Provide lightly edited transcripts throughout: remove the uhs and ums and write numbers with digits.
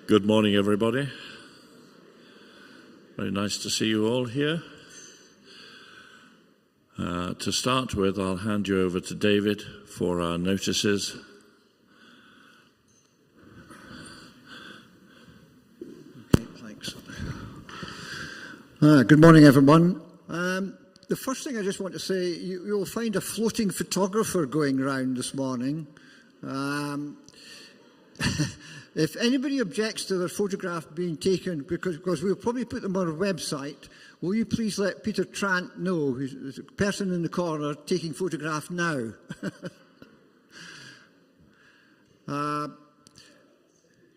Good morning, everybody. Very nice to see you all here. To start with, I'll hand you over to David for our notices. Okay, thanks. Good morning, everyone. The first thing I just want to say, you'll find a floating photographer going around this morning. If anybody objects to their photograph being taken, because we'll probably put them on our website, will you please let Peter Trant know, who's the person in the corner taking photograph now?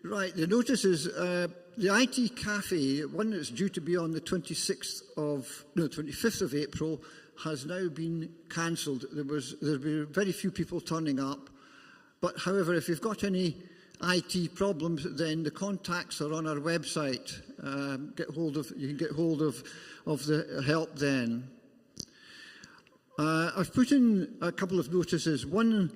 Right, the notice is the IT cafe, one that's due to be on the 25th of April, has now been cancelled. There'll be very few people turning up, but however, if you've got any IT problems, then the contacts are on our website. You can get hold of the help then. I've put in a couple of notices. One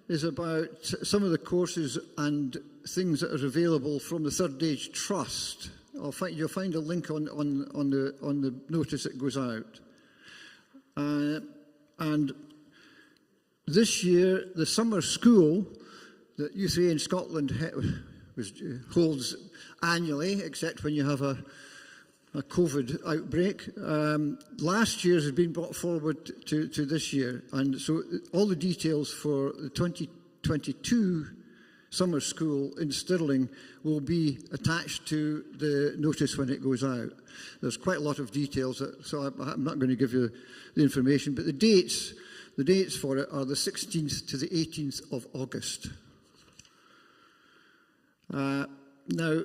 is about some of the courses and things that are available from the Third Age Trust. You'll find a link on the notice that goes out. And this year, the summer school that u3a in Scotland holds annually, except when you have a COVID outbreak. Last year's has been brought forward to this year, and so all the details for the 2022 summer school in Stirling will be attached to the notice when it goes out. There's quite a lot of details, so I'm not going to give you the information, but the dates for it are the 16th to the 18th of August. Now,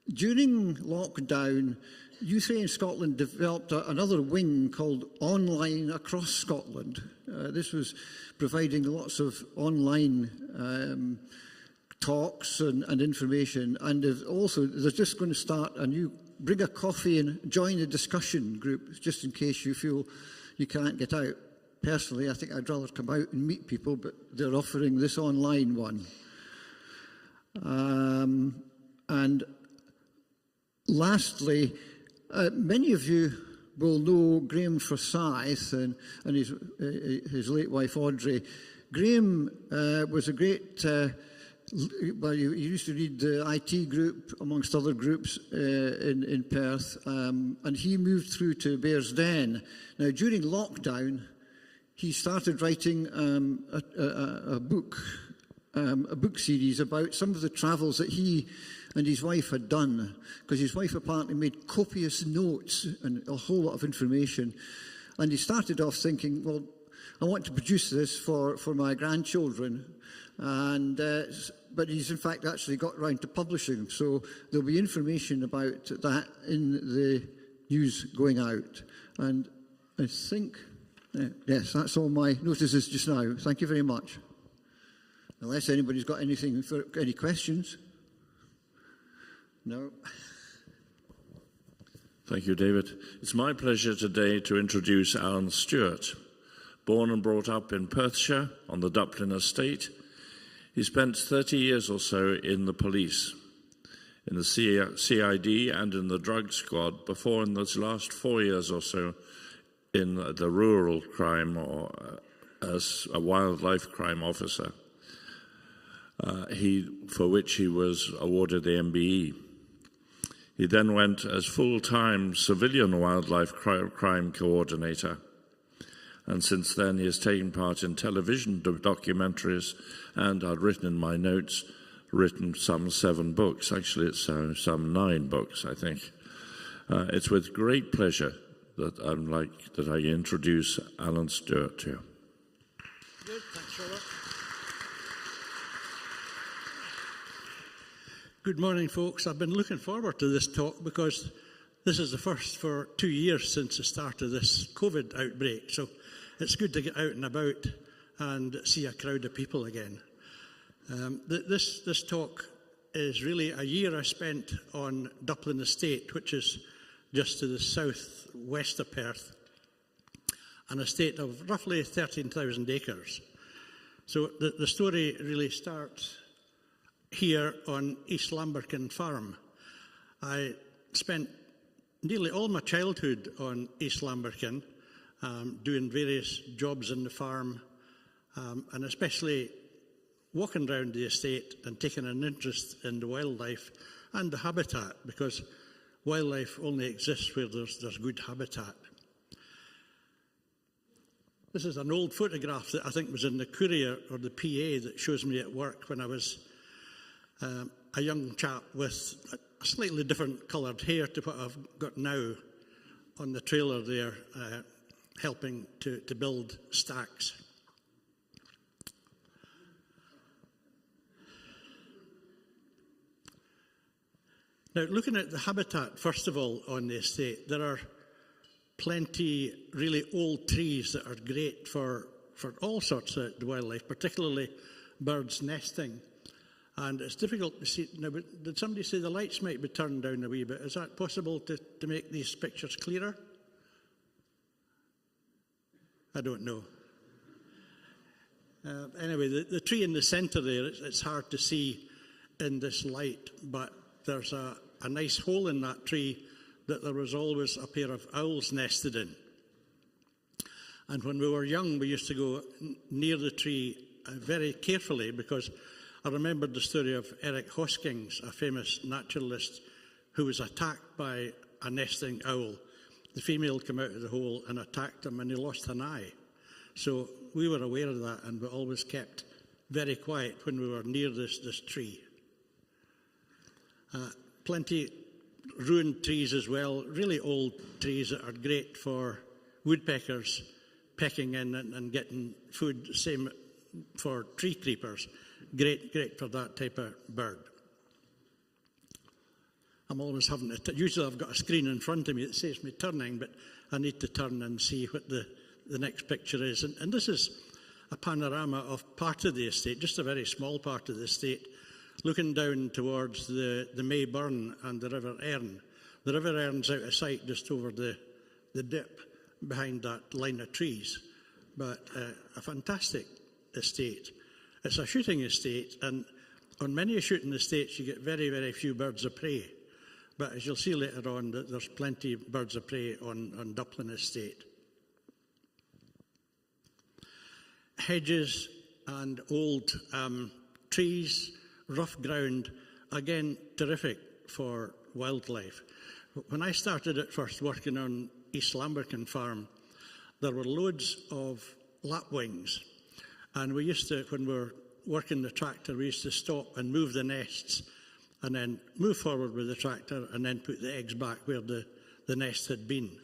during lockdown, u3a in Scotland developed another wing called Online Across Scotland. This was providing lots of online talks and information, and they're just going to start a new bring a coffee and join the discussion group, just in case you feel you can't get out. Personally, I think I'd rather come out and meet people, but they're offering this online one. And lastly, many of you will know Graham Forsyth and his late wife Audrey. Graham was a great, he used to lead the IT group amongst other groups in Perth, and he moved through to Bearsden. Now, during lockdown, he started writing a book series about some of the travels that he and his wife had done, because his wife apparently made copious notes and a whole lot of information. And he started off thinking, well, I want to produce this for my grandchildren. And but he's in fact actually got round to publishing. So there'll be information about that in the news going out. And I think, yes, that's all my notices just now. Thank you very much. Unless anybody's got any questions. No. Thank you, David. It's my pleasure today to introduce Alan Stewart. Born and brought up in Perthshire on the Dupplin estate, he spent 30 years or so in the police, in the CID and in the drug squad, before in those last 4 years or so in the rural crime or as a wildlife crime officer. For which he was awarded the MBE. He then went as full-time civilian wildlife crime coordinator, and since then he has taken part in television documentaries, and I'd written in my notes, some 7 books. Actually, it's some 9 books, I think. It's with great pleasure that I introduce Alan Stewart to you. Good, thanks, Robert. Good morning, folks. I've been looking forward to this talk because this is the first for 2 years since the start of this COVID outbreak. So it's good to get out and about and see a crowd of people again. This talk is really a year I spent on Dupplin Estate, which is just to the south-west of Perth, an estate of roughly 13,000 acres. So the story really starts here on East Lamberkin Farm. I spent nearly all my childhood on East Lamberkin, doing various jobs in the farm, and especially walking around the estate and taking an interest in the wildlife and the habitat, because wildlife only exists where there's good habitat. This is an old photograph that I think was in the Courier or the PA that shows me at work when I was a young chap with a slightly different coloured hair to what I've got now on the trailer there, helping to build stacks. Now, looking at the habitat, first of all, on the estate, there are plenty really old trees that are great for all sorts of wildlife, particularly birds nesting. And it's difficult to see. Now, did somebody say the lights might be turned down a wee bit? Is that possible to make these pictures clearer? I don't know. Anyway, the tree in the centre there, it's hard to see in this light, but there's a nice hole in that tree that there was always a pair of owls nested in. And when we were young, we used to go near the tree very carefully, because I remembered the story of Eric Hoskins, a famous naturalist, who was attacked by a nesting owl. The female came out of the hole and attacked him, and he lost an eye. So we were aware of that, and we always kept very quiet when we were near this tree. Plenty ruined trees as well, really old trees that are great for woodpeckers pecking in and getting food. Same for tree creepers. Great for that type of bird. I'm always having to, usually I've got a screen in front of me that says me turning, but I need to turn and see what the next picture is. And this is a panorama of part of the estate, just a very small part of the estate, looking down towards the May Burn and the River Erne. The River Erne's out of sight just over the dip behind that line of trees, but a fantastic estate. It's a shooting estate, and on many shooting estates you get very, very few birds of prey. But as you'll see later on, that there's plenty of birds of prey on Dupplin estate. Hedges and old trees, rough ground, again, terrific for wildlife. When I started at first working on East Lamberkin Farm, there were loads of lapwings. And we used to, when we were working the tractor, we used to stop and move the nests and then move forward with the tractor and then put the eggs back where the nest had been.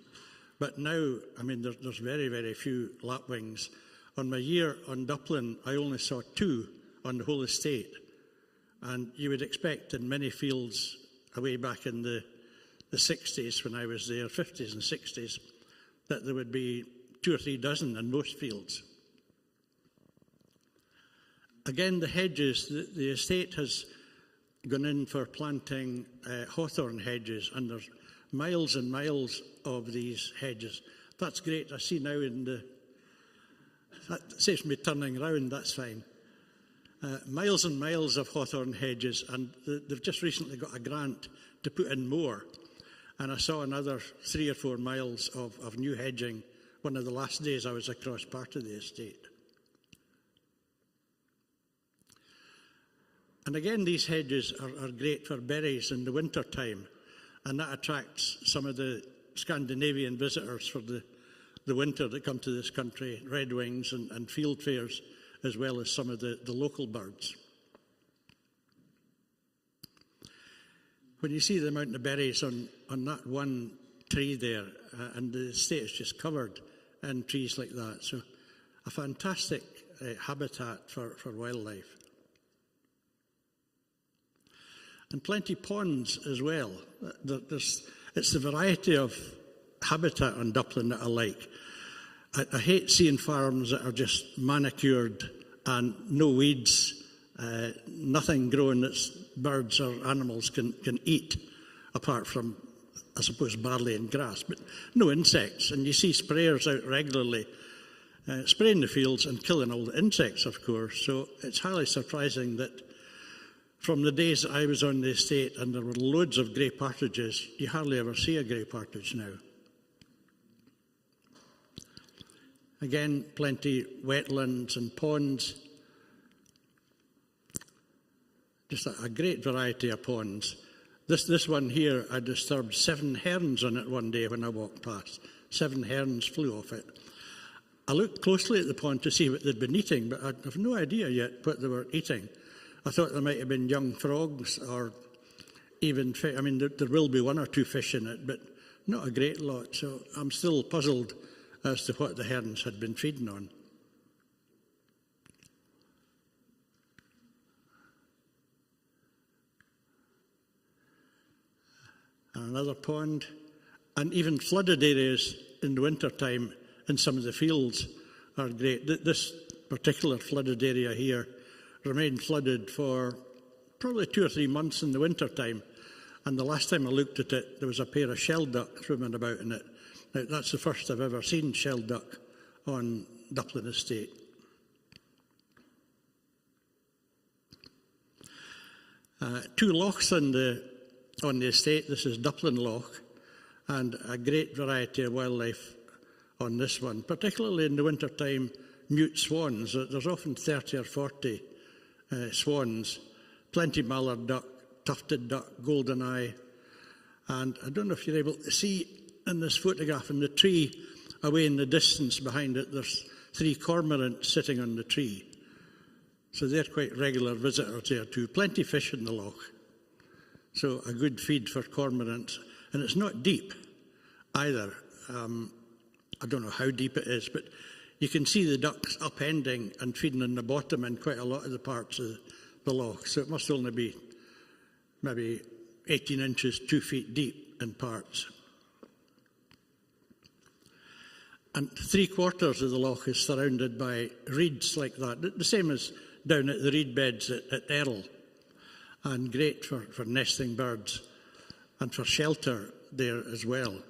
But now, I mean, there's very, very few lapwings. On my year on Dupplin, I only saw 2 on the whole estate. And you would expect in many fields away back in the 60s when I was there, 50s and 60s, that there would be 2 or 3 dozen in most fields. Again, the hedges, the estate has gone in for planting hawthorn hedges, and there's miles and miles of these hedges. That's great. I see now that saves me turning round, that's fine. Miles and miles of hawthorn hedges, and they've just recently got a grant to put in more. And I saw another 3 or 4 miles of new hedging one of the last days I was across part of the estate. And again, these hedges are great for berries in the winter time, and that attracts some of the Scandinavian visitors for the winter that come to this country, redwings and field fairs, as well as some of the local birds. When you see the amount of berries on that one tree there, and the estate is just covered in trees like that, so a fantastic habitat for wildlife. And plenty ponds as well. It's the variety of habitat on Dupplin that I like. I hate seeing farms that are just manicured and no weeds, nothing growing that birds or animals can eat, apart from, I suppose, barley and grass, but no insects. And you see sprayers out regularly spraying the fields and killing all the insects, of course. So it's highly surprising that from the days I was on the estate and there were loads of grey partridges, you hardly ever see a grey partridge now. Again, plenty wetlands and ponds. Just a great variety of ponds. This one here, I disturbed 7 herons on it one day when I walked past. 7 herons flew off it. I looked closely at the pond to see what they'd been eating, but I have no idea yet what they were eating. I thought there might have been young frogs or even fish. I mean, there will be 1 or 2 fish in it, but not a great lot. So I'm still puzzled as to what the herons had been feeding on. Another pond, and even flooded areas in the winter time in some of the fields are great. This particular flooded area here remained flooded for probably 2 or 3 months in the winter time, and the last time I looked at it, there was a pair of shell duck swimming about in it. Now, that's the first I've ever seen shell duck on Dupplin Estate. Two lochs on the estate. This is Dupplin Loch, and a great variety of wildlife on this one, particularly in the winter time. Mute swans. There's often 30 or 40 swans, plenty mallard duck, tufted duck, golden eye, and I don't know if you're able to see in this photograph in the tree away in the distance behind it, there's 3 cormorants sitting on the tree. So they're quite regular visitors there too. Plenty fish in the loch. So a good feed for cormorants. And it's not deep either. I don't know how deep it is, but you can see the ducks upending and feeding on the bottom in quite a lot of the parts of the loch. So it must only be maybe 18 inches, 2 feet deep in parts. And 3/4 of the loch is surrounded by reeds like that, the same as down at the reed beds at Errol, and great for nesting birds and for shelter there as well.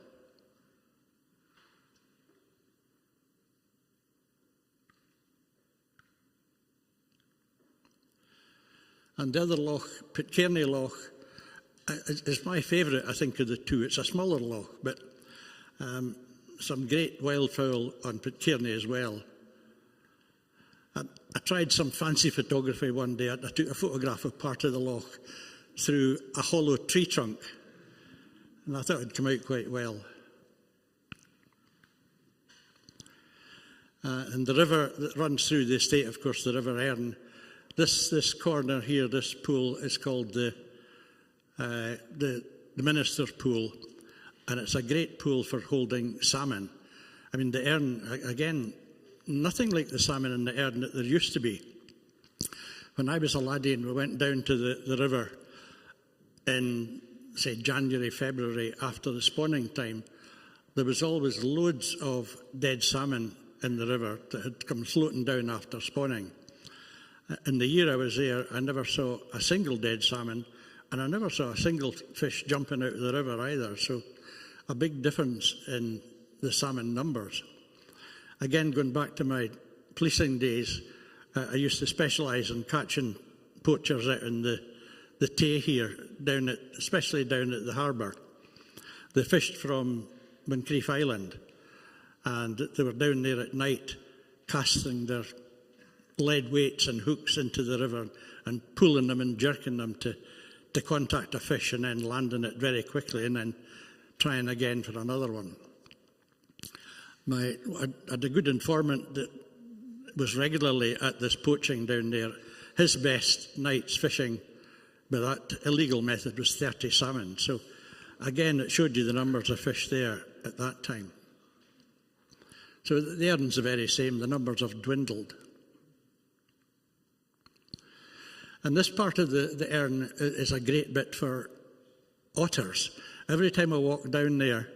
And the other loch, Pitcairn Loch, is my favourite, I think, of the two. It's a smaller loch, but some great wildfowl on Pitcairn as well. I tried some fancy photography one day. I took a photograph of part of the loch through a hollow tree trunk, and I thought it would come out quite well. And the river that runs through the estate, of course, the River Erne. This corner here, this pool, is called the Minister's Pool, and it's a great pool for holding salmon. I mean, the Erne, again, nothing like the salmon in the Erne that there used to be. When I was a laddie and we went down to the river in, say, January, February, after the spawning time, there was always loads of dead salmon in the river that had come floating down after spawning. In the year I was there, I never saw a single dead salmon, and I never saw a single fish jumping out of the river either. So a big difference in the salmon numbers. Again, going back to my policing days, I used to specialise in catching poachers out in the Tay here, especially down at the harbour. They fished from Moncrief Island, and they were down there at night casting their lead weights and hooks into the river and pulling them and jerking them to contact a fish and then landing it very quickly and then trying again for another one. I had a good informant that was regularly at this poaching down there. His best nights fishing by that illegal method was 30 salmon. So again, it showed you the numbers of fish there at that time. So the Erne's the very same. The numbers have dwindled. And this part of the Erne is a great bit for otters. Every time I walk down there,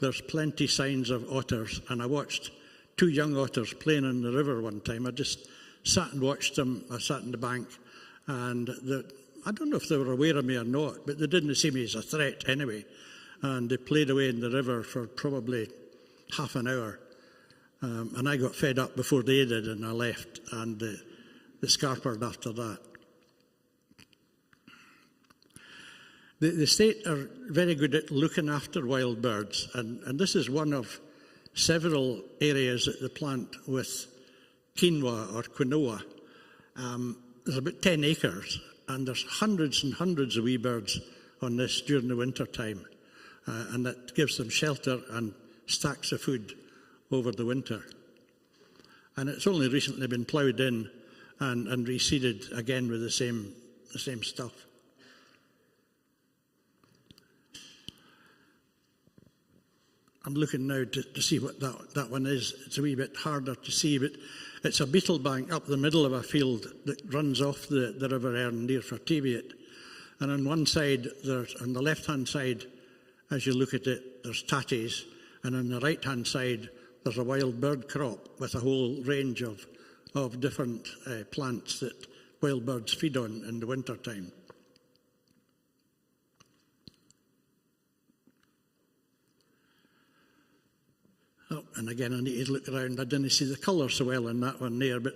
there's plenty signs of otters, and I watched 2 young otters playing in the river one time. I just sat and watched them. I sat on the bank, and I don't know if they were aware of me or not, but they didn't see me as a threat anyway. And they played away in the river for probably half an hour. And I got fed up before they did, and I left, and they scarpered after that. The state are very good at looking after wild birds, and this is one of several areas that they plant with quinoa or quinoa. There's about 10 acres, and there's hundreds and hundreds of wee birds on this during the winter time, and that gives them shelter and stacks of food over the winter. And it's only recently been ploughed in and reseeded again with the same stuff. I'm looking now to see what that one is. It's a wee bit harder to see, but it's a beetle bank up the middle of a field that runs off the River Erne near Ferteviot. And on one side, on the left-hand side, as you look at it, there's tatties, and on the right-hand side, there's a wild bird crop with a whole range of different plants that wild birds feed on in the winter time. Oh, and again, I need to look around. I didn't see the colour so well in that one there, but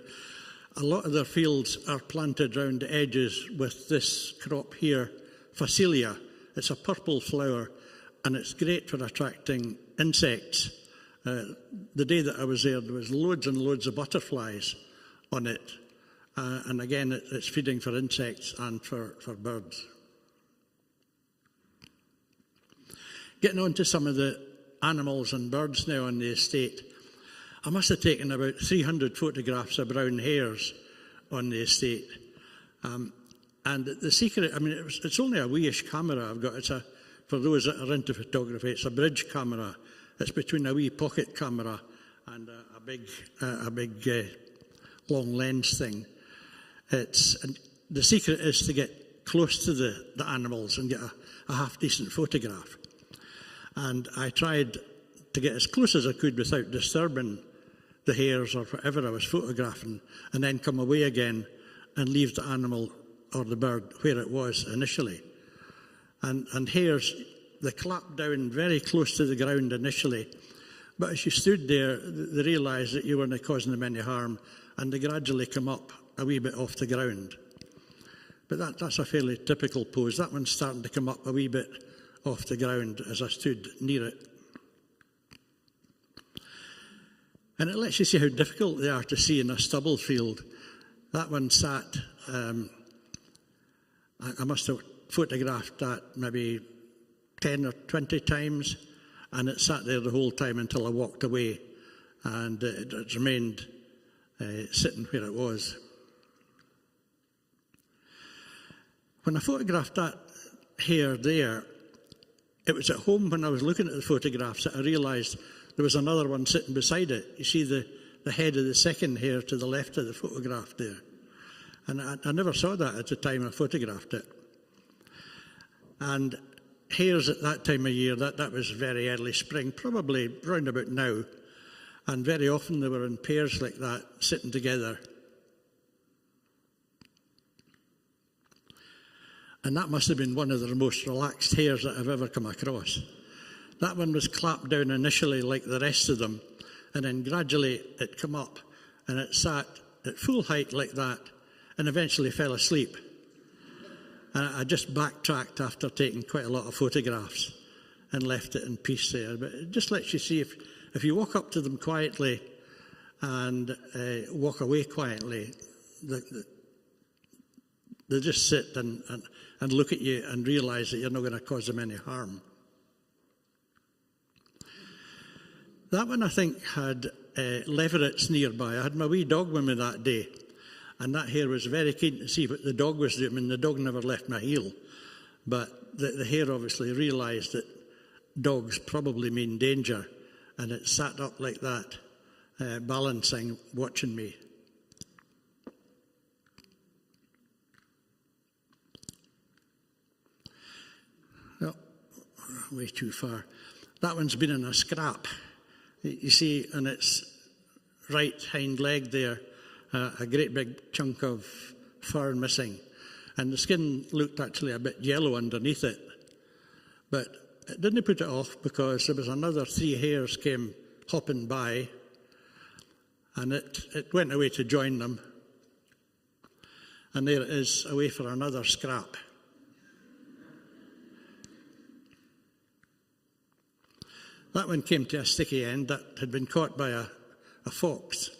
a lot of their fields are planted around the edges with this crop here, Phacelia. It's a purple flower, and it's great for attracting insects. The day that I was there was loads and loads of butterflies on it. And again, it's feeding for insects and for birds. Getting on to some of the animals and birds now on the estate. I must have taken about 300 photographs of brown hares on the estate. And the secret, I mean, it's only a wee-ish camera I've got. For those that are into photography, it's a bridge camera. It's between a wee pocket camera and a big long lens thing. And the secret is to get close to the animals and get a half-decent photograph. And I tried to get as close as I could without disturbing the hares or whatever I was photographing, and then come away again and leave the animal or the bird where it was initially. And hares, they clapped down very close to the ground initially, but as you stood there, they realised that you weren't causing them any harm, and they gradually come up a wee bit off the ground. But that's a fairly typical pose. That one's starting to come up a wee bit off the ground as I stood near it. And it lets you see how difficult they are to see in a stubble field. That one sat, I must have photographed that maybe 10 or 20 times, and it sat there the whole time until I walked away, and it remained sitting where it was. When I photographed that hare there, it was at home when I was looking at the photographs that I realised there was another one sitting beside it. You see the head of the second hare to the left of the photograph there. And I never saw that at the time I photographed it. And hares at that time of year, that was very early spring, probably round about now. And very often they were in pairs like that, sitting together. And that must have been one of the most relaxed hares that I've ever come across. That one was clapped down initially like the rest of them, and then gradually it came up and it sat at full height like that and eventually fell asleep. And I just backtracked after taking quite a lot of photographs and left it in peace there. But it just lets you see if you walk up to them quietly and walk away quietly, they just sit and look at you and realise that you're not going to cause them any harm. That one, I think, had leverets nearby. I had my wee dog with me that day, and that hare was very keen to see what the dog was doing. I mean, the dog never left my heel, but the hare obviously realised that dogs probably mean danger, and it sat up like that, balancing, watching me. Way too far. That one's been in a scrap. You see, on its right hind leg there, a great big chunk of fur missing. And the skin looked actually a bit yellow underneath it. But it didn't put it off because there was another 3 hares came hopping by, and it went away to join them. And there it is, away for another scrap. That one came to a sticky end that had been caught by a fox.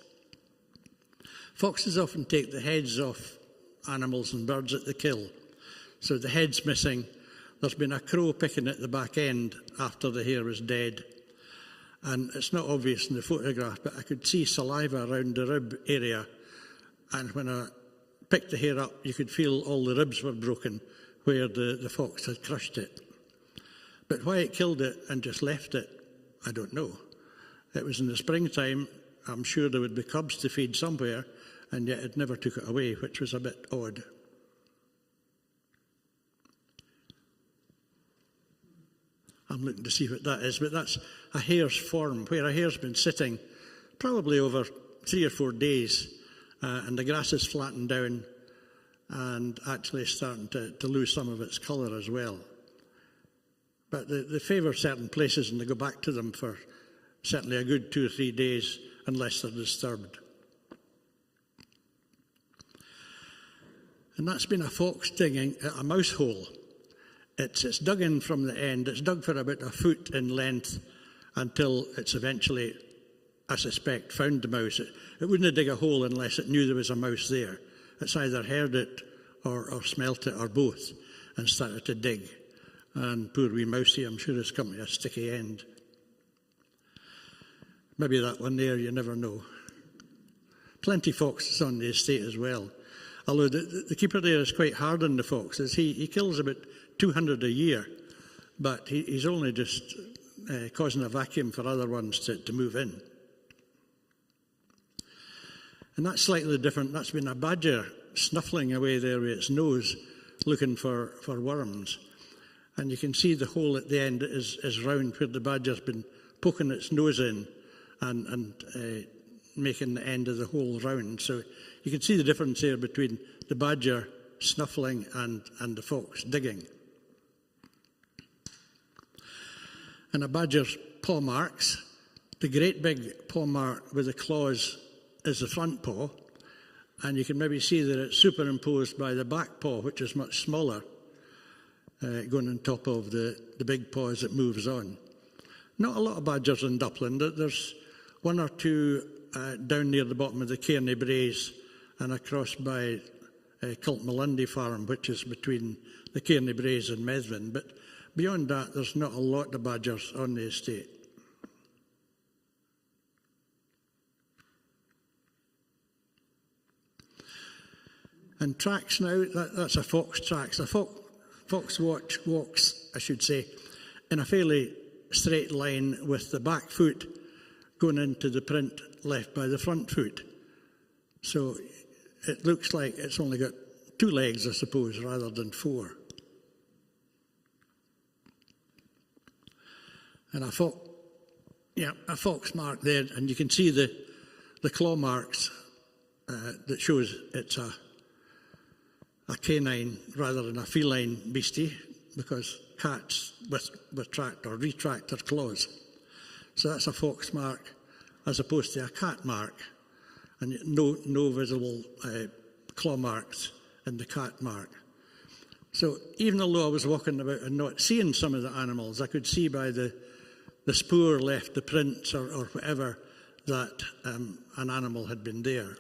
Foxes often take the heads off animals and birds at the kill. So the head's missing. There's been a crow picking at the back end after the hare was dead. And it's not obvious in the photograph, but I could see saliva around the rib area. And when I picked the hare up, you could feel all the ribs were broken where the fox had crushed it. But why it killed it and just left it, I don't know. It was in the springtime. I'm sure there would be cubs to feed somewhere, and yet it never took it away, which was a bit odd. I'm looking to see what that is, but that's a hare's form, where a hare's been sitting probably over 3 or 4 days, and the grass is flattened down and actually starting to lose some of its colour as well. But they favour certain places and they go back to them for certainly a good 2 or 3 days unless they're disturbed. And that's been a fox digging at a mouse hole. It's dug in from the end. It's dug for about 1 foot in length until it's eventually, I suspect, found the mouse. It wouldn't dig a hole unless it knew there was a mouse there. It's either heard it or smelt it or both and started to dig. And poor wee mousey, I'm sure, has come to a sticky end. Maybe that one there, you never know. Plenty of foxes on the estate as well. Although the keeper there is quite hard on the foxes. He kills about 200 a year, but he's only just causing a vacuum for other ones to move in. And that's slightly different. That's been a badger snuffling away there with its nose, looking for worms. And you can see the hole at the end is round where the badger's been poking its nose in and making the end of the hole round. So you can see the difference here between the badger snuffling and the fox digging. And a badger's paw marks, the great big paw mark with the claws is the front paw, and you can maybe see that it's superimposed by the back paw, which is much smaller, going on top of the big paw as it moves on. Not a lot of badgers in Dupplin. There's 1 or 2 down near the bottom of the Cairney Braes and across by Kiltmalundy Farm, which is between the Cairney Braes and Methven. But beyond that, there's not a lot of badgers on the estate. And tracks now, that's a fox tracks. A fox walks, I should say, in a fairly straight line with the back foot going into the print left by the front foot. So it looks like it's only got 2 legs, I suppose, rather than 4. And a fox mark there, and you can see the claw marks that shows it's a canine rather than a feline beastie, because cats retract their claws. So that's a fox mark as opposed to a cat mark, and no visible claw marks in the cat mark. So even although I was walking about and not seeing some of the animals, I could see by the spoor left, the prints or whatever, that an animal had been there.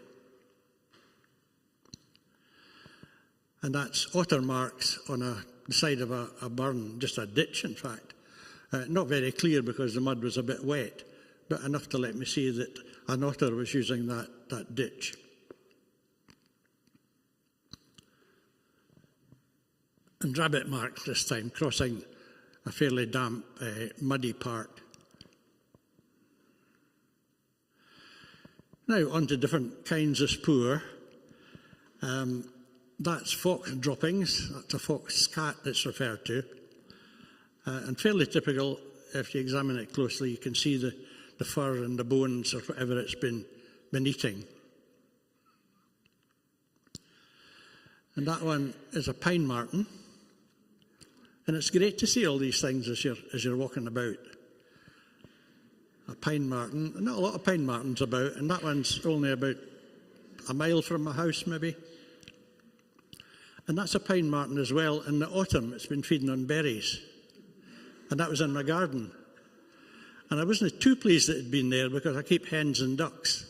And that's otter marks on the side of a burn, just a ditch, in fact. Not very clear because the mud was a bit wet, but enough to let me see that an otter was using that ditch. And rabbit marks this time, crossing a fairly damp, muddy part. Now on to different kinds of spoor. That's fox droppings. That's a fox scat that's referred to. And fairly typical, if you examine it closely, you can see the fur and the bones or whatever it's been eating. And that one is a pine marten. And it's great to see all these things as you're walking about. A pine marten, not a lot of pine martens about, and that one's only about a mile from my house maybe. And that's a pine marten as well. In the autumn, it's been feeding on berries. And that was in my garden. And I wasn't too pleased that it had been there because I keep hens and ducks,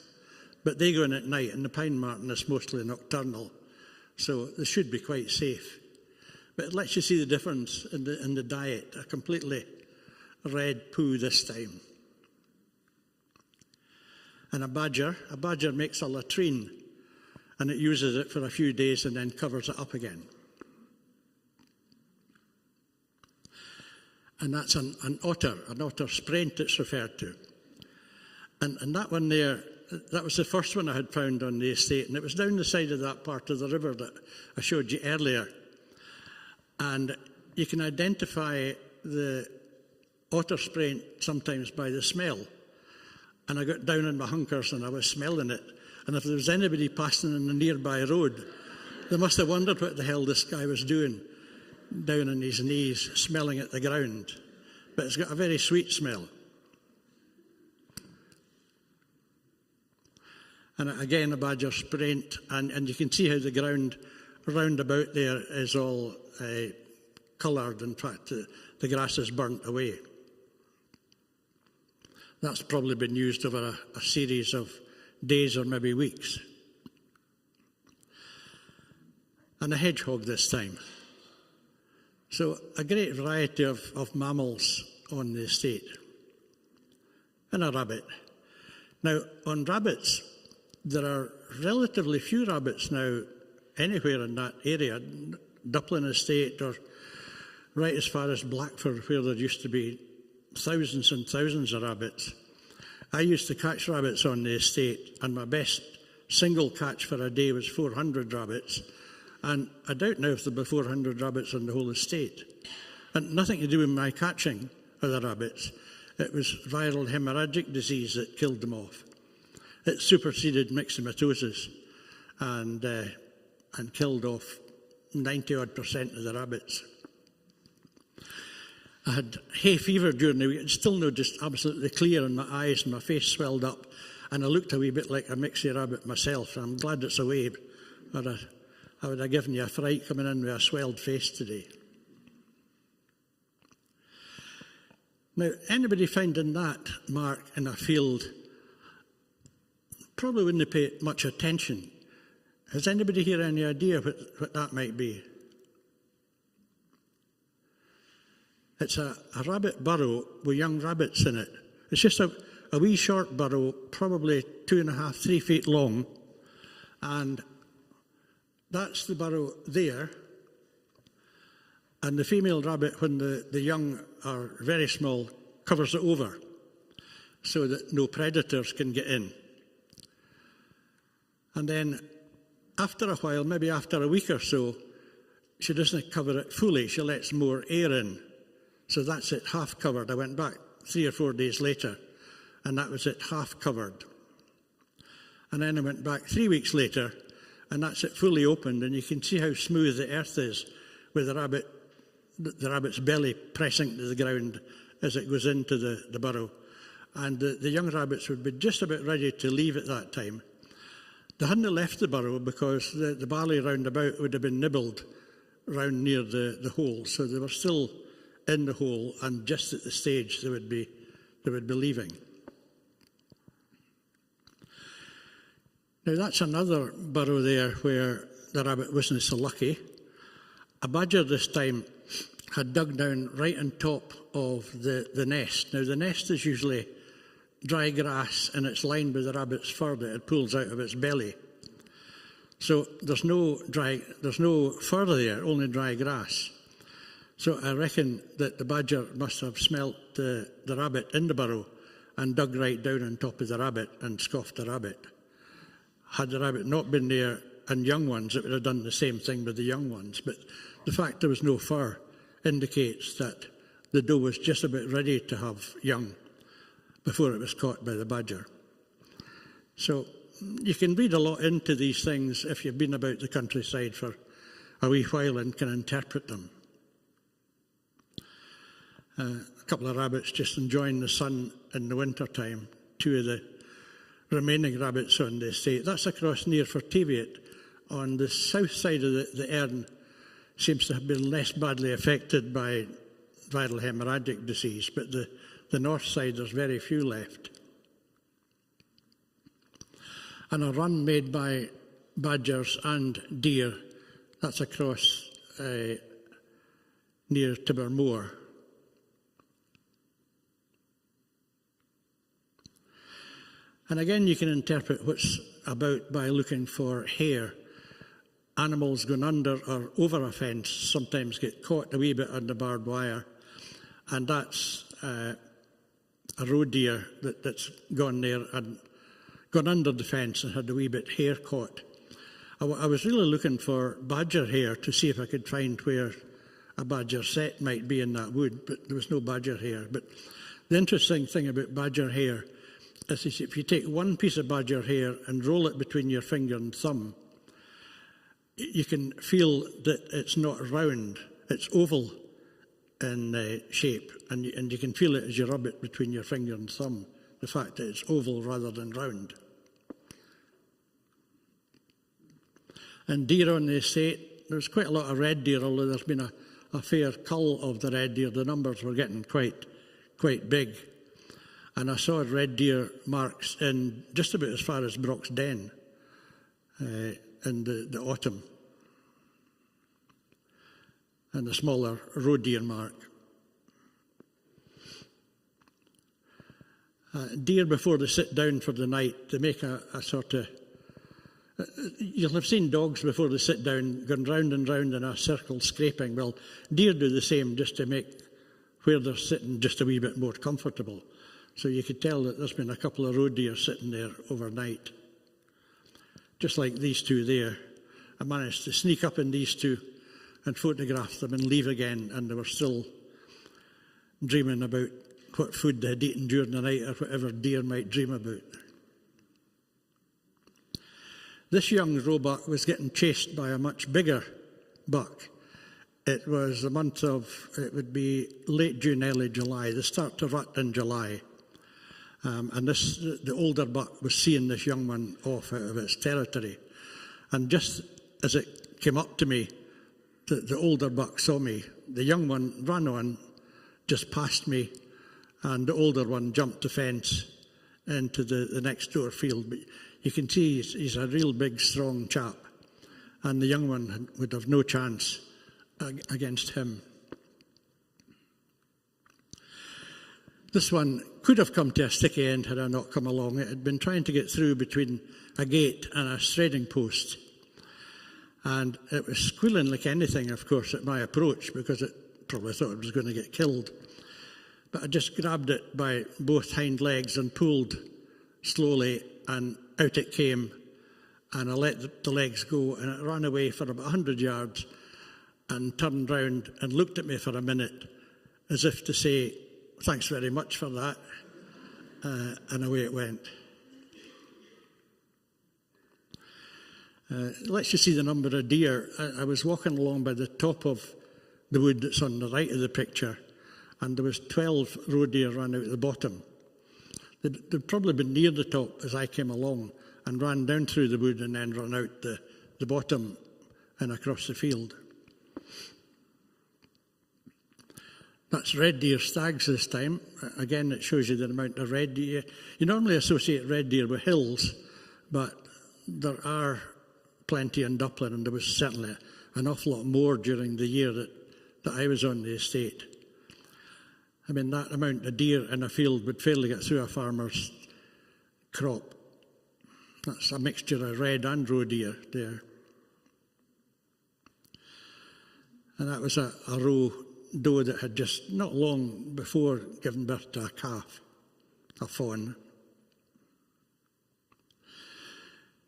but they go in at night, and the pine marten is mostly nocturnal, so they should be quite safe. But it lets you see the difference in the diet, a completely red poo this time. And a badger makes a latrine, and it uses it for a few days and then covers it up again. And that's an otter spraint it's referred to. And that one there, that was the first one I had found on the estate, and it was down the side of that part of the river that I showed you earlier. And you can identify the otter spraint sometimes by the smell. And I got down in my hunkers and I was smelling it. And if there was anybody passing on the nearby road, they must have wondered what the hell this guy was doing, down on his knees, smelling at the ground. But it's got a very sweet smell. And again, a badger spraint, and you can see how the ground round about there is all coloured. In fact, the grass is burnt away. That's probably been used over a series of days or maybe weeks. And a hedgehog this time. So a great variety of mammals on the estate. And a rabbit. Now, on rabbits, there are relatively few rabbits now anywhere in that area. Dupplin estate, or right as far as Blackford, where there used to be thousands and thousands of rabbits. I used to catch rabbits on the estate, and my best single catch for a day was 400 rabbits. And I doubt now if there were 400 rabbits on the whole estate. And nothing to do with my catching of the rabbits. It was viral hemorrhagic disease that killed them off. It superseded myxomatosis and killed off 90-odd% of the rabbits. I had hay fever during the week. It's still no just absolutely clear in my eyes, and my face swelled up, and I looked a wee bit like a mixie rabbit myself. I'm glad it's away, but I would have given you a fright coming in with a swelled face today. Now, anybody finding that mark in a field probably wouldn't pay much attention. Has anybody here any idea what that might be? It's a rabbit burrow with young rabbits in it. It's just a wee short burrow, probably 2.5, 3 feet long. And that's the burrow there. And the female rabbit, when the young are very small, covers it over so that no predators can get in. And then after a while, maybe after a week or so, she doesn't cover it fully. She lets more air in. So that's it, half covered. I went back 3 or 4 days later, and that was it, half covered. And then I went back 3 weeks later, and that's it, fully opened, and you can see how smooth the earth is with the rabbit's belly pressing to the ground as it goes into the burrow. And the young rabbits would be just about ready to leave at that time. They hadn't left the burrow because the barley round about would have been nibbled round near the hole, so they were still in the hole, and just at the stage they would be leaving. Now that's another burrow there where the rabbit wasn't so lucky. A badger this time had dug down right on top of the nest. Now the nest is usually dry grass, and it's lined with the rabbit's fur that it pulls out of its belly. So there's no fur there, only dry grass. So I reckon that the badger must have smelt the rabbit in the burrow and dug right down on top of the rabbit and scoffed the rabbit. Had the rabbit not been there and young ones, it would have done the same thing with the young ones. But the fact there was no fur indicates that the doe was just about ready to have young before it was caught by the badger. So you can read a lot into these things if you've been about the countryside for a wee while and can interpret them. A couple of rabbits just enjoying the sun in the winter time. 2 of the remaining rabbits on the estate. That's across near Forteviot. On the south side of the Erne seems to have been less badly affected by viral hemorrhagic disease, but the the north side, there's very few left. And a run made by badgers and deer, that's across near Tibermore. And again, you can interpret what's about by looking for hare. Animals going under or over a fence sometimes get caught a wee bit on the barbed wire, and that's a roe deer that's gone there and gone under the fence and had a wee bit hare caught. I was really looking for badger hare to see if I could find where a badger set might be in that wood, but there was no badger hare. But the interesting thing about badger hare is if you take one piece of badger hare and roll it between your finger and thumb, you can feel that it's not round, it's oval in shape, and you can feel it as you rub it between your finger and thumb, the fact that it's oval rather than round. And deer on the estate, there's quite a lot of red deer, although there's been a fair cull of the red deer. The numbers were getting quite big. And I saw red deer marks in just about as far as Brock's Den in the autumn. And the smaller roe deer mark. Deer, before they sit down for the night, they make a sort of... You'll have seen dogs before they sit down going round and round in a circle scraping. Well, deer do the same just to make where they're sitting just a wee bit more comfortable. So you could tell that there's been a couple of roe deer sitting there overnight. Just like these two there. I managed to sneak up in these two and photograph them and leave again, and they were still dreaming about what food they had eaten during the night or whatever deer might dream about. This young roebuck was getting chased by a much bigger buck. It was the month of, it would be late June, early July. They start to rut in July. And the older buck was seeing this young one off out of its territory. And just as it came up to me, the older buck saw me. The young one ran on, just past me, and the older one jumped the fence into the next door field. But you can see he's a real big, strong chap. And the young one would have no chance against him. This one could have come to a sticky end had I not come along. It had been trying to get through between a gate and a strading post. And it was squealing like anything, of course, at my approach, because it probably thought it was going to get killed. But I just grabbed it by both hind legs and pulled slowly, and out it came. And I let the legs go, and it ran away for about 100 yards and turned round and looked at me for a minute as if to say, "Thanks very much for that," and away it went. Let's just see the number of deer. I was walking along by the top of the wood that's on the right of the picture, and there was 12 roe deer ran out the bottom. They'd probably been near the top as I came along and ran down through the wood and then run out the bottom and across the field. That's red deer stags this time. Again, it shows you the amount of red deer. You normally associate red deer with hills, but there are plenty in Dupplin, and there was certainly an awful lot more during the year that I was on the estate. I mean, that amount of deer in a field would fairly get through a farmer's crop. That's a mixture of red and roe deer there. And that was a roe doe that had just not long before given birth to a calf, a fawn.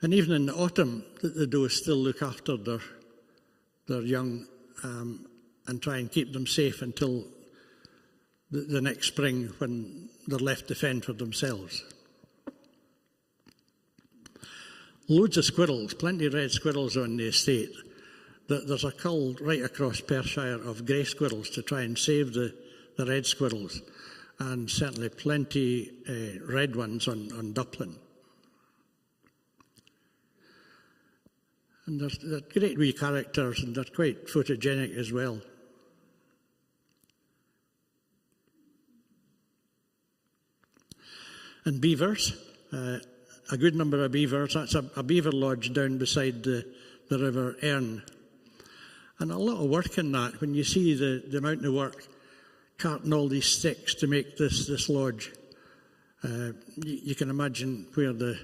And even in the autumn, the does still look after their young and try and keep them safe until the next spring when they're left to fend for themselves. Loads of squirrels, plenty of red squirrels on the estate. There's a cull right across Perthshire of grey squirrels to try and save the red squirrels, and certainly plenty red ones on Dupplin. And they're great wee characters, and they're quite photogenic as well. and beavers, a good number of beavers. That's a beaver lodge down beside the River Erne. And a lot of work in that, when you see the amount of work carting all these sticks to make this lodge. You can imagine where the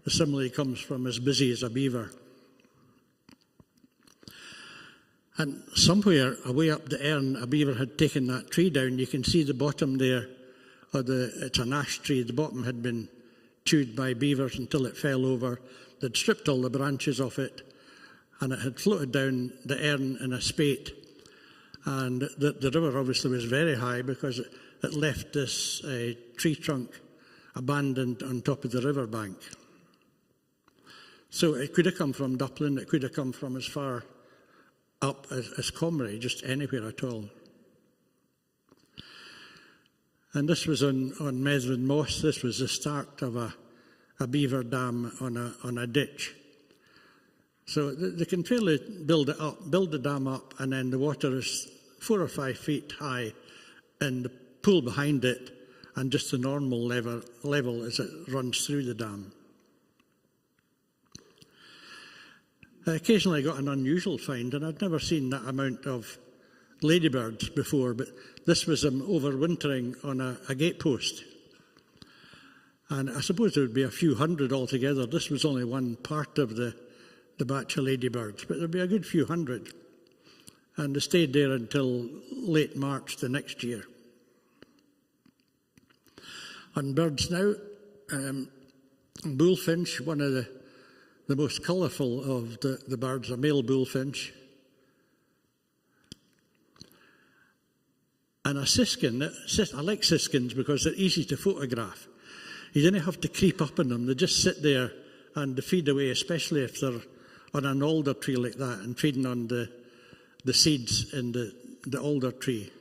simile comes from, as busy as a beaver. And somewhere away up the Erne, a beaver had taken that tree down. You can see the bottom there, it's an ash tree. The bottom had been chewed by beavers until it fell over. They'd stripped all the branches off it, and it had floated down the Erne in a spate. And the river obviously was very high because it left this tree trunk abandoned on top of the riverbank. So it could have come from Dupplin, it could have come from as far up as Comrie, just anywhere at all. And this was on Methven Moss. This was the start of a beaver dam on a ditch. So they can fairly build the dam up, and then the water is 4 or 5 feet high in the pool behind it, and just the normal level as it runs through the dam. I occasionally got an unusual find, and I'd never seen that amount of ladybirds before, but this was them overwintering on a gatepost. And I suppose there would be a few hundred altogether. This was only one part of the batch of ladybirds, but there'd be a good few hundred. And they stayed there until late March the next year. On birds now, bullfinch, one of the most colourful of the birds, a male bullfinch. And a siskin. I like siskins because they're easy to photograph. You don't have to creep up on them. They just sit there and they feed away, especially if they're on an alder tree like that and feeding on the seeds in the alder tree.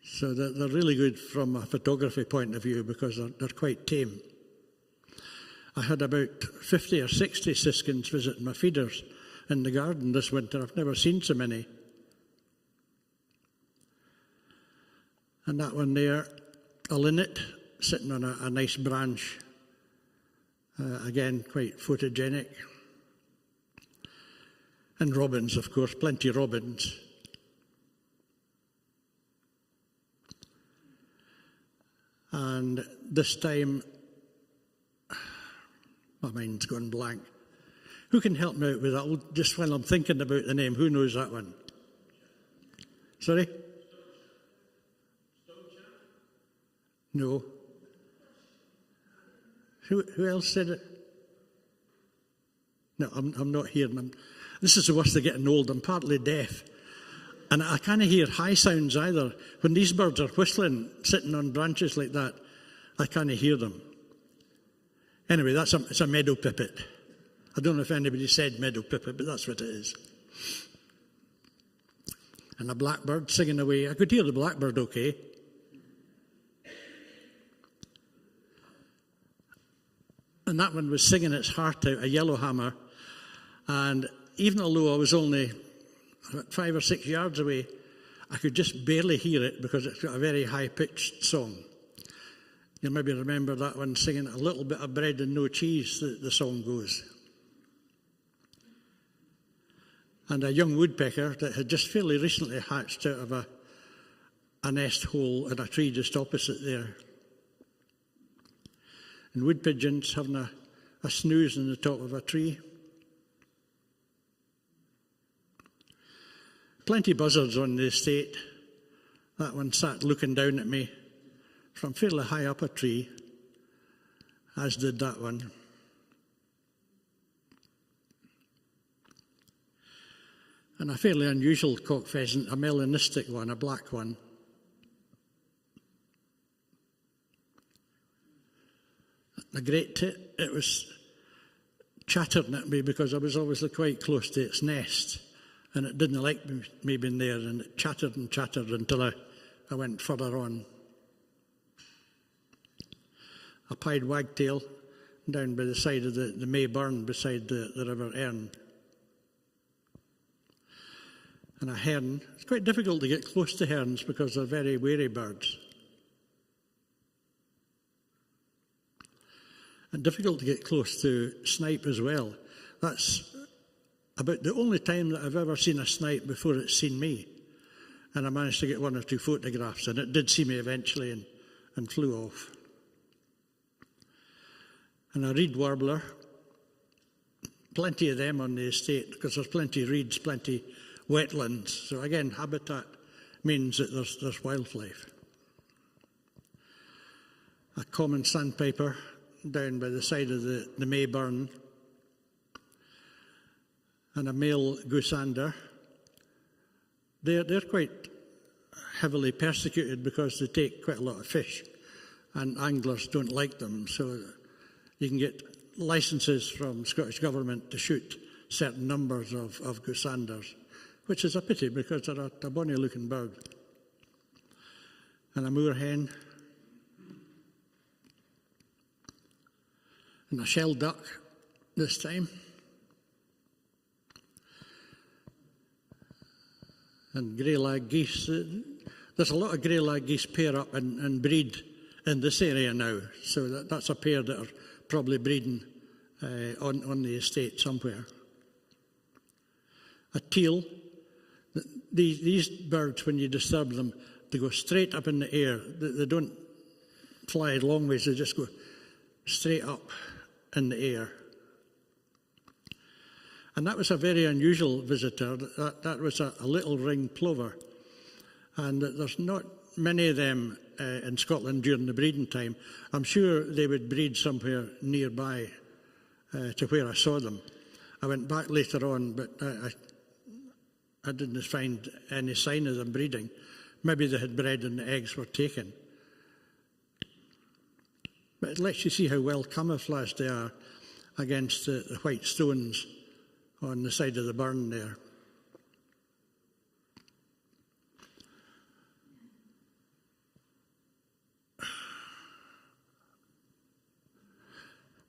So they're really good from a photography point of view because they're quite tame. I had about 50 or 60 siskins visiting my feeders in the garden this winter. I've never seen so many. And that one there, a linnet, sitting on a nice branch. Again, quite photogenic. And robins, of course, plenty of robins. And this time, my mind's gone blank. Who can help me out with that? Just while I'm thinking about the name, who knows that one? Sorry? No. Who else said it? No, I'm not hearing them. This is the worst of getting old. I'm partly deaf. And I can't hear high sounds either. When these birds are whistling, sitting on branches like that, I can't hear them. Anyway, it's a meadow pipit. I don't know if anybody said meadow pipit, but that's what it is. And a blackbird singing away. I could hear the blackbird okay. And that one was singing its heart out, a yellowhammer. And even although I was only about 5 or 6 yards away, I could just barely hear it because it's got a very high-pitched song. You maybe remember that one singing a little bit of bread and no cheese, the song goes. And a young woodpecker that had just fairly recently hatched out of a nest hole in a tree just opposite there. And wood pigeons having a snooze in the top of a tree. Plenty of buzzards on the estate. That one sat looking down at me from fairly high up a tree, as did that one. And a fairly unusual cock pheasant, a melanistic one, a black one. A great tit. It was chattering at me because I was obviously quite close to its nest, and it didn't like me being there, and it chattered and chattered until I went further on. A pied wagtail down by the side of the May Burn beside the River Erne. And a hern. It's quite difficult to get close to herons because they're very wary birds. and difficult to get close to snipe as well. That's about the only time that I've ever seen a snipe before it's seen me. And I managed to get one or two photographs, and it did see me eventually and flew off. And a reed warbler, plenty of them on the estate, because there's plenty of reeds, plenty wetlands. So again, habitat means that there's wildlife. A common sandpiper down by the side of the May burn, and a male goosander. They're quite heavily persecuted because they take quite a lot of fish, and anglers don't like them. So you can get licences from Scottish Government to shoot certain numbers of goosanders, which is a pity because they're a bonny looking bird. And a moorhen, and a shell duck this time. And grey-lag geese. There's a lot of grey-lag geese pair up and breed in this area now. So that's a pair that are probably breeding on the estate somewhere. A teal. These birds, when you disturb them, they go straight up in the air. They don't fly long ways, they just go straight up in the air. And that was a very unusual visitor. That was a little ringed plover. And there's not many of them in Scotland during the breeding time. I'm sure they would breed somewhere nearby to where I saw them. I went back later on, but I didn't find any sign of them breeding. Maybe they had bred and the eggs were taken. But it lets you see how well camouflaged they are against the white stones on the side of the burn there.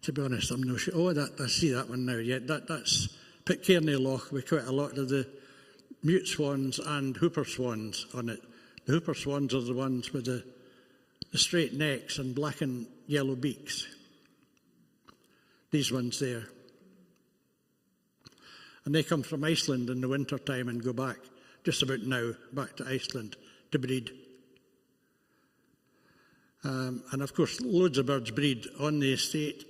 To be honest, I'm not sure. Oh, I see that one now. Yeah, that's Pitcairn Loch with quite a lot of the mute swans and hooper swans on it. The hooper swans are the ones with the straight necks and black and yellow beaks. These ones there. And they come from Iceland in the winter time and go back, just about now, back to Iceland to breed. And of course, loads of birds breed on the estate.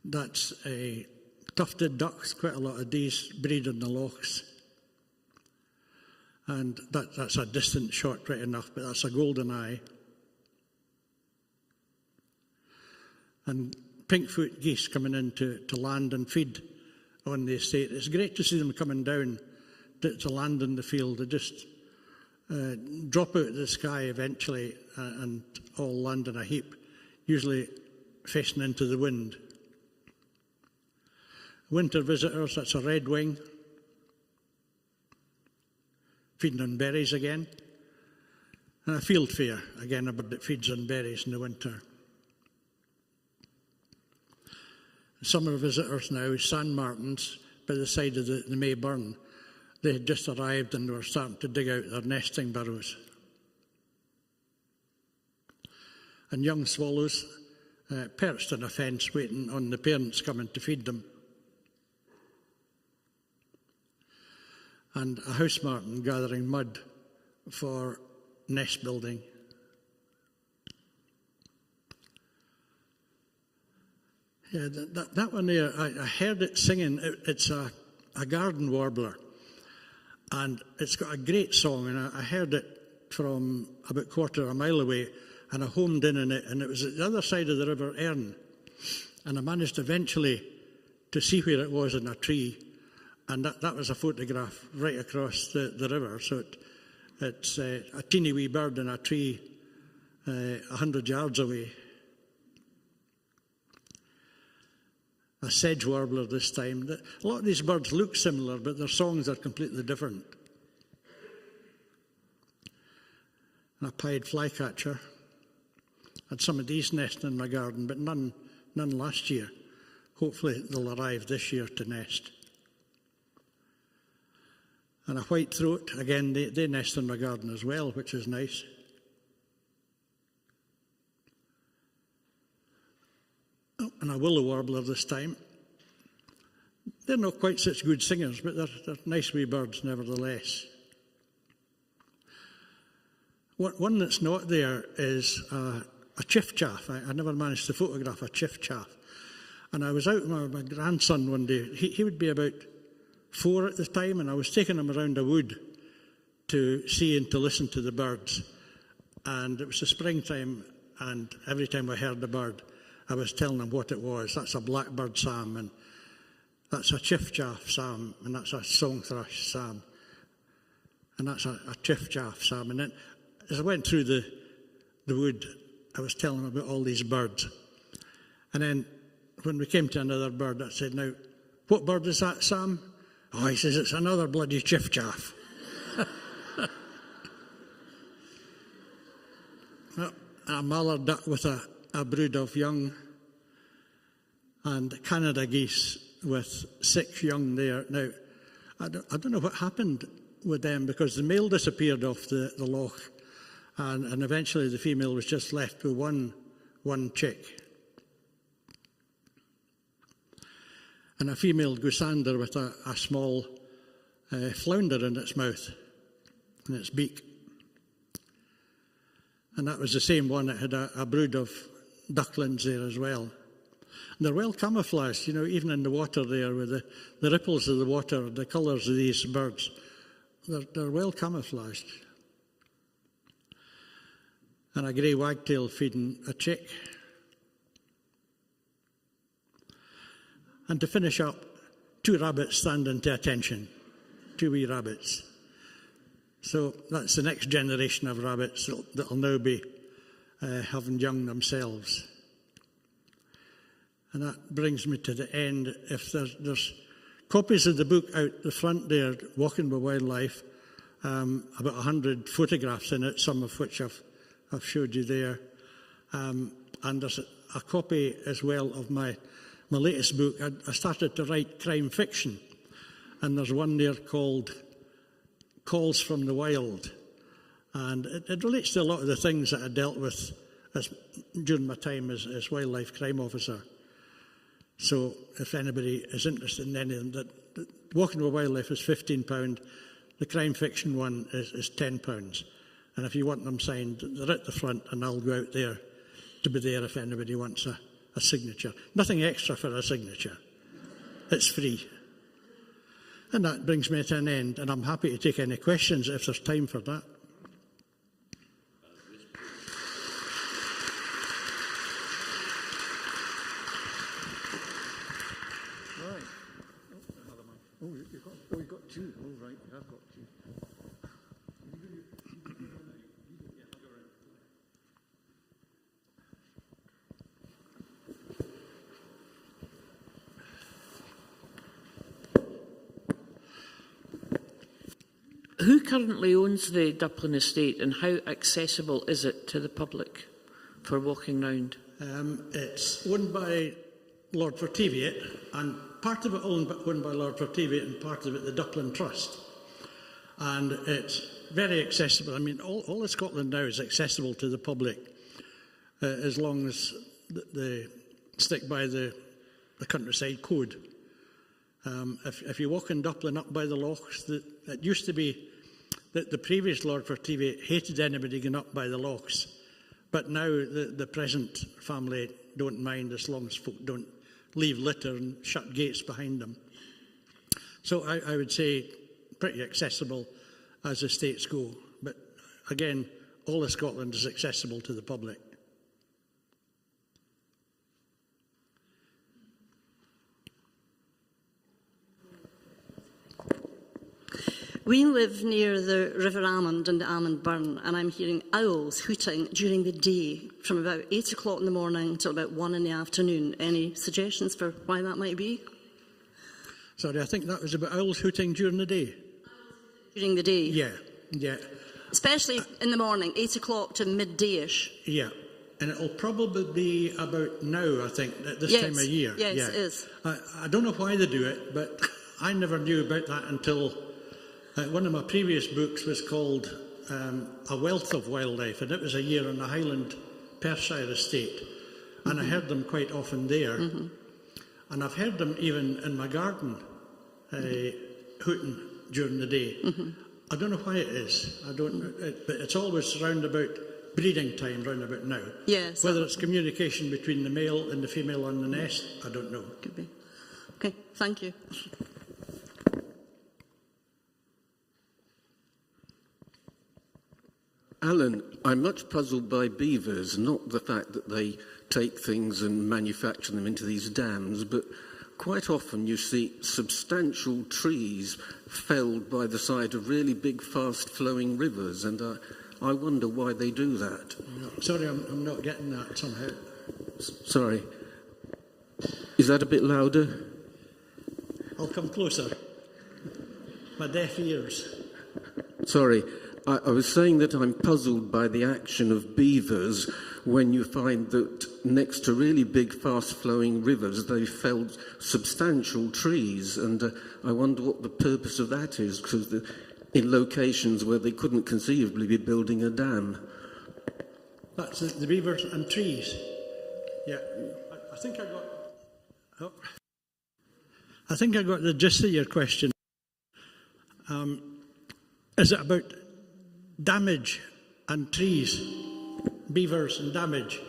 That's a tufted ducks, quite a lot of these breed in the lochs. And that's a distant shot right enough, but that's a golden eye. And pinkfoot geese coming in to land and feed on the estate. It's great to see them coming down to land in the field. They just drop out of the sky eventually and all land in a heap, usually facing into the wind. Winter visitors, that's a redwing, feeding on berries again. And a fieldfare, again a bird that feeds on berries in the winter. Summer visitors now, sand martins by the side of the May burn. They had just arrived and were starting to dig out their nesting burrows. And young swallows perched on a fence waiting on the parents coming to feed them. And a house martin gathering mud for nest building. Yeah, that one there, I heard it singing. It's a garden warbler, and it's got a great song, and I heard it from about a quarter of a mile away, and I homed in on it, and it was at the other side of the River Erne, and I managed eventually to see where it was in a tree, and that was a photograph right across the river, so it's a teeny wee bird in a tree 100 yards away. A sedge warbler this time. A lot of these birds look similar, but their songs are completely different. And a pied flycatcher. Had some of these nesting in my garden, but none last year. Hopefully they'll arrive this year to nest. And a white throat, again, they nest in my garden as well, which is nice. and a willow warbler this time. They're not quite such good singers, but they're nice wee birds nevertheless. One that's not there is a chiffchaff. I never managed to photograph a chiffchaff. And I was out with my grandson one day. He would be about 4 at the time, and I was taking him around a wood to see and to listen to the birds. And it was the springtime, and every time I heard a bird, I was telling him what it was. That's a blackbird psalm, and that's a chiffchaff psalm, and that's a song thrush psalm, and that's a chiffchaff psalm. And then as I went through the wood, I was telling him about all these birds. And then when we came to another bird, I said, "Now, what bird is that, Sam?" "Oh," he says, "it's another bloody chiffchaff." A mallard duck with a brood of young, and Canada geese with 6 young there. Now, I don't know what happened with them, because the male disappeared off the loch, and eventually the female was just left with one chick. And a female goosander with a small flounder in its mouth, in its beak. And that was the same one that had a brood of ducklings there as well. And they're well camouflaged, even in the water there, with the ripples of the water, the colours of these birds. They're well camouflaged. And a grey wagtail feeding a chick. And to finish up, 2 rabbits standing to attention. 2 wee rabbits. So that's the next generation of rabbits that'll now be having young themselves. And that brings me to the end. If there's copies of the book out the front there, Walking with Wildlife, about 100 photographs in it, some of which I've showed you there. And there's a copy as well of my latest book. I started to write crime fiction, and there's one there called Calls from the Wild. And it relates to a lot of the things that I dealt with during my time as wildlife crime officer. So if anybody is interested in any of them, Walking with Wildlife is £15. The crime fiction one is £10. And if you want them signed, they're at the front, and I'll go out there to be there if anybody wants a signature. Nothing extra for a signature. It's free. And that brings me to an end, and I'm happy to take any questions if there's time for that. Right. You've got 2. Oh, right, I've got 2. Who currently owns the Dupplin estate, and how accessible is it to the public for walking round? It's owned by Lord Forteviot, and part of it owned by Lord Forteviot, and part of it the Dupplin Trust. And it's very accessible. I mean, all of Scotland now is accessible to the public, as long as they stick by the countryside code. If you walk in Dupplin up by the lochs, it used to be that the previous Lord Forteviot hated anybody going up by the lochs, but now the present family don't mind as long as folk don't leave litter and shut gates behind them. So I would say pretty accessible as estates go. But again, all of Scotland is accessible to the public. We live near the River Almond and the Almond Burn, and I'm hearing owls hooting during the day from about 8 o'clock in the morning till about 1 in the afternoon. Any suggestions for why that might be? Sorry, I think that was about owls hooting during the day. During the day? Yeah. Especially in the morning, 8 o'clock to midday-ish. Yeah. And it'll probably be about now, I think, at this time of year. Yes, it is. I don't know why they do it, but I never knew about that until one of my previous books was called A Wealth of Wildlife, and it was a year on the Highland Perthshire estate. and I heard them quite often there. And I've heard them even in my garden, hooting during the day. I don't know why it is. But it's always round about breeding time, round about now. Yes. Whether it's communication between the male and the female on the nest, I don't know. Could be. Okay, thank you. Alan, I'm much puzzled by beavers, not the fact that they take things and manufacture them into these dams, but quite often you see substantial trees felled by the side of really big, fast-flowing rivers, and I wonder why they do that. Sorry, I'm not getting that somehow. Sorry. Is that a bit louder? I'll come closer. My deaf ears. Sorry. I was saying that I'm puzzled by the action of beavers when you find that next to really big, fast-flowing rivers, they've felled substantial trees, and I wonder what the purpose of that is, because in locations where they couldn't conceivably be building a dam. That's the beavers and trees. Yeah, I think I got... Oh. I think I got the gist of your question. Is it about damage and trees, beavers and damage?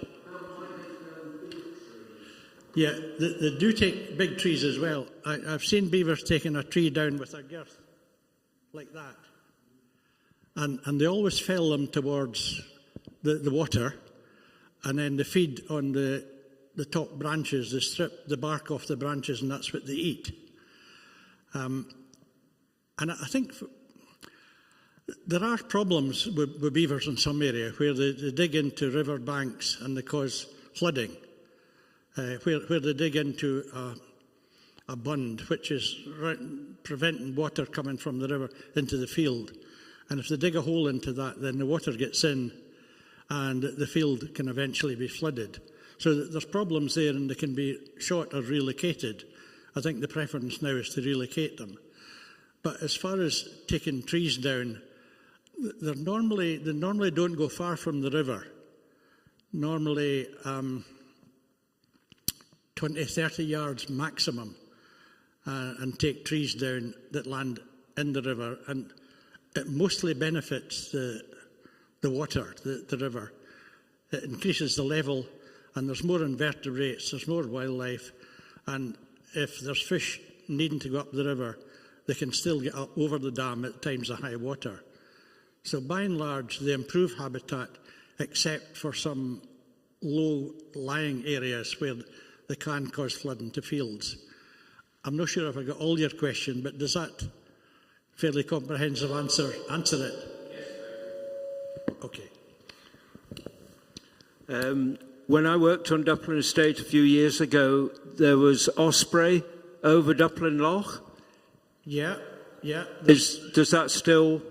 Yeah, they do take big trees as well. I've seen beavers taking a tree down with a girth like that. And they always fell them towards the water, and then they feed on the top branches. They strip the bark off the branches, and that's what they eat. And I think there are problems with beavers in some area where they dig into river banks and they cause flooding, where they dig into a bund, which is preventing water coming from the river into the field. And if they dig a hole into that, then the water gets in and the field can eventually be flooded. So there's problems there, and they can be shot or relocated. I think the preference now is to relocate them. But as far as taking trees down, they normally don't go far from the river. Normally 20, 30 yards maximum, and take trees down that land in the river. And it mostly benefits the water, the river. It increases the level, and there's more invertebrates, there's more wildlife, and if there's fish needing to go up the river, they can still get up over the dam at times of high water. So by and large, they improve habitat, except for some low-lying areas where they can cause flooding to fields. I'm not sure if I got all your question, but does that fairly comprehensive answer it? Yes. Okay. When I worked on Dupplin Estate a few years ago, there was osprey over Dupplin Loch. Yeah. Is that still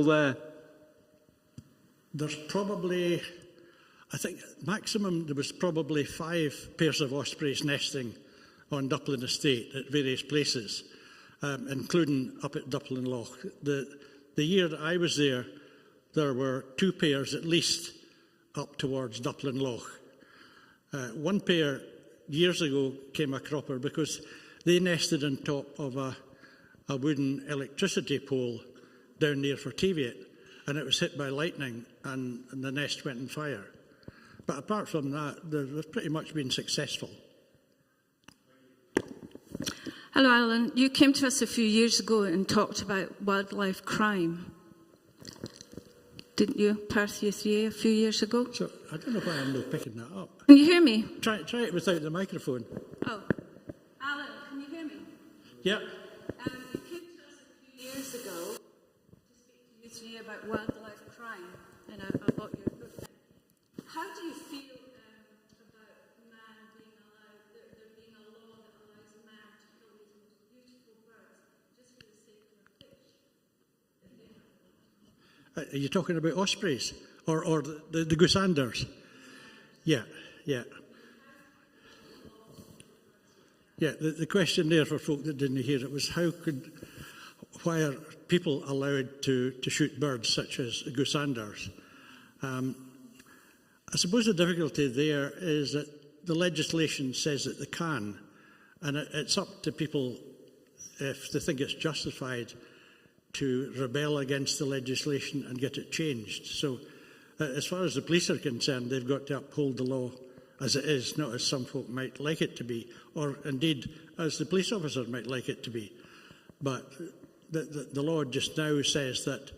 there? There's probably, I think, maximum there was probably 5 pairs of ospreys nesting on Dupplin Estate at various places, including up at Dupplin Loch. The year that I was there, there were 2 pairs at least up towards Dupplin Loch. 1 pair years ago came a cropper because they nested on top of a wooden electricity pole down near Fortiviate, and it was hit by lightning, and the nest went on fire. But apart from that, they've pretty much been successful. Hello, Alan. You came to us a few years ago and talked about wildlife crime. Didn't you, Perth u3a, a few years ago? So I don't know why I'm not picking that up. Can you hear me? Try it without the microphone. Oh. Alan, can you hear me? Yeah. You came to us a few years ago to speak to u3a about wildlife crime, and I bought your book. How do you feel about man being allowed, there being a law that allows man to kill these most beautiful birds just for the sake of a fish? Are you talking about ospreys or the goosanders? Yeah. The question there for folk that didn't hear it was why are people allowed to shoot birds such as goosanders? I suppose the difficulty there is that the legislation says that they can, and it's up to people, if they think it's justified, to rebel against the legislation and get it changed. So as far as the police are concerned, they've got to uphold the law as it is, not as some folk might like it to be, or indeed as the police officer might like it to be. But the law just now says that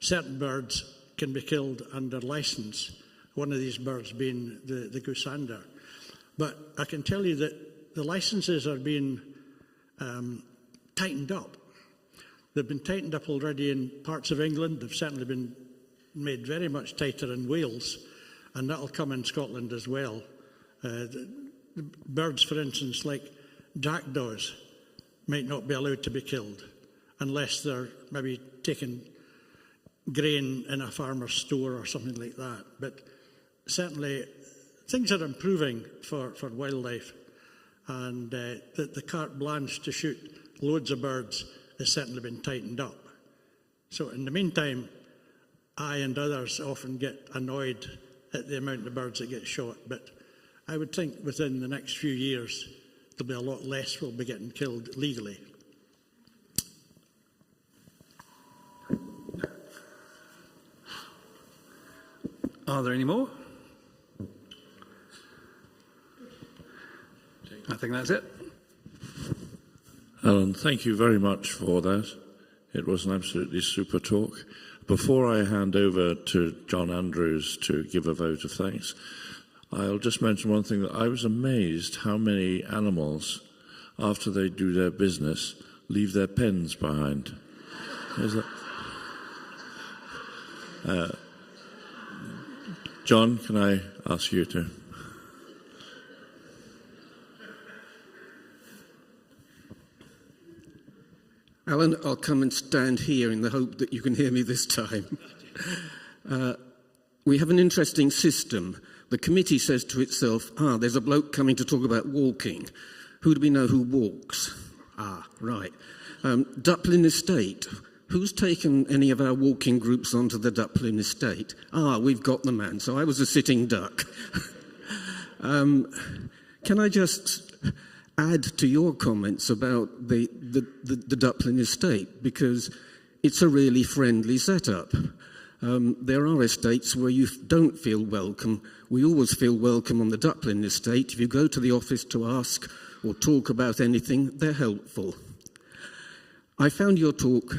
certain birds can be killed under licence, one of these birds being the goosander. But I can tell you that the licences are being tightened up. They've been tightened up already in parts of England. They've certainly been made very much tighter in Wales, and that'll come in Scotland as well. The birds, for instance, like jackdaws, might not be allowed to be killed unless they're maybe taking grain in a farmer's store or something like that. But certainly things are improving for wildlife, and the carte blanche to shoot loads of birds has certainly been tightened up. So in the meantime, I and others often get annoyed at the amount of birds that get shot, but I would think within the next few years there'll be a lot less will be getting killed legally. Are there any more? I think that's it. Alan, thank you very much for that. It was an absolutely super talk. Before I hand over to John Andrews to give a vote of thanks, I'll just mention one thing, that I was amazed how many animals, after they do their business, leave their pens behind. John, can I ask you to? Alan, I'll come and stand here in the hope that you can hear me this time. We have an interesting system. The committee says to itself, there's a bloke coming to talk about walking. Who do we know who walks? Right. Dupplin Estate. Who's taken any of our walking groups onto the Dupplin Estate? We've got the man. So I was a sitting duck. Can I just add to your comments about the Dupplin Estate, because it's a really friendly setup. There are estates where you don't feel welcome. We always feel welcome on the Dupplin Estate. If you go to the office to ask or talk about anything, they're helpful. I found your talk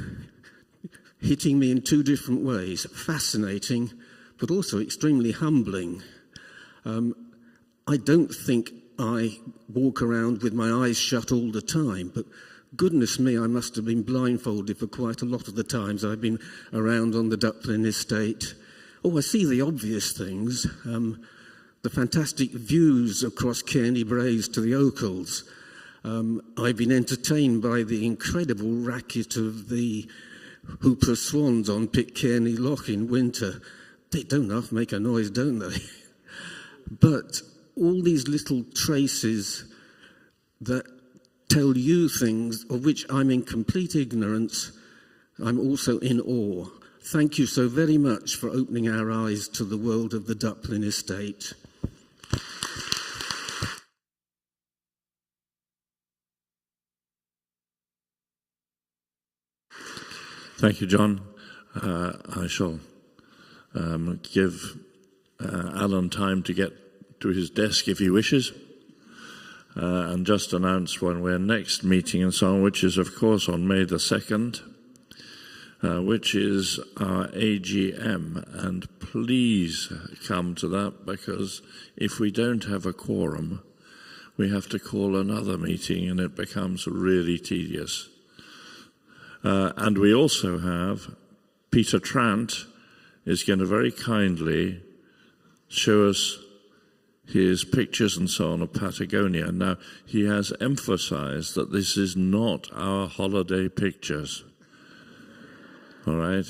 hitting me in two different ways, fascinating, but also extremely humbling. I don't think I walk around with my eyes shut all the time, but goodness me, I must have been blindfolded for quite a lot of the times I've been around on the Dupplin Estate. I see the obvious things, the fantastic views across Cairney Braes to the Ochils. I've been entertained by the incredible racket of the Hooper Swans on Pitcairney Loch in winter. They don't half make a noise, don't they? But all these little traces that tell you things of which I'm in complete ignorance, I'm also in awe. Thank you so very much for opening our eyes to the world of the Dupplin Estate. Thank you, John. I shall give Alan time to get to his desk if he wishes, and just announce when we're next meeting and so on, which is of course on May the 2nd, which is our AGM, and please come to that, because if we don't have a quorum, we have to call another meeting and it becomes really tedious. And we also have Peter Trant is going to very kindly show us his pictures and so on of Patagonia. Now, he has emphasized that this is not our holiday pictures. All right?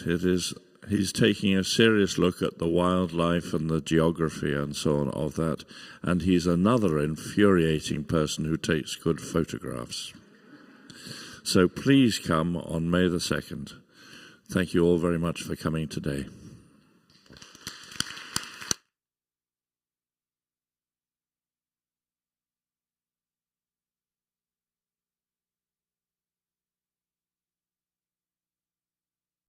He's taking a serious look at the wildlife and the geography and so on of that, and he's another infuriating person who takes good photographs. So please come on May the 2nd. Thank you all very much for coming today.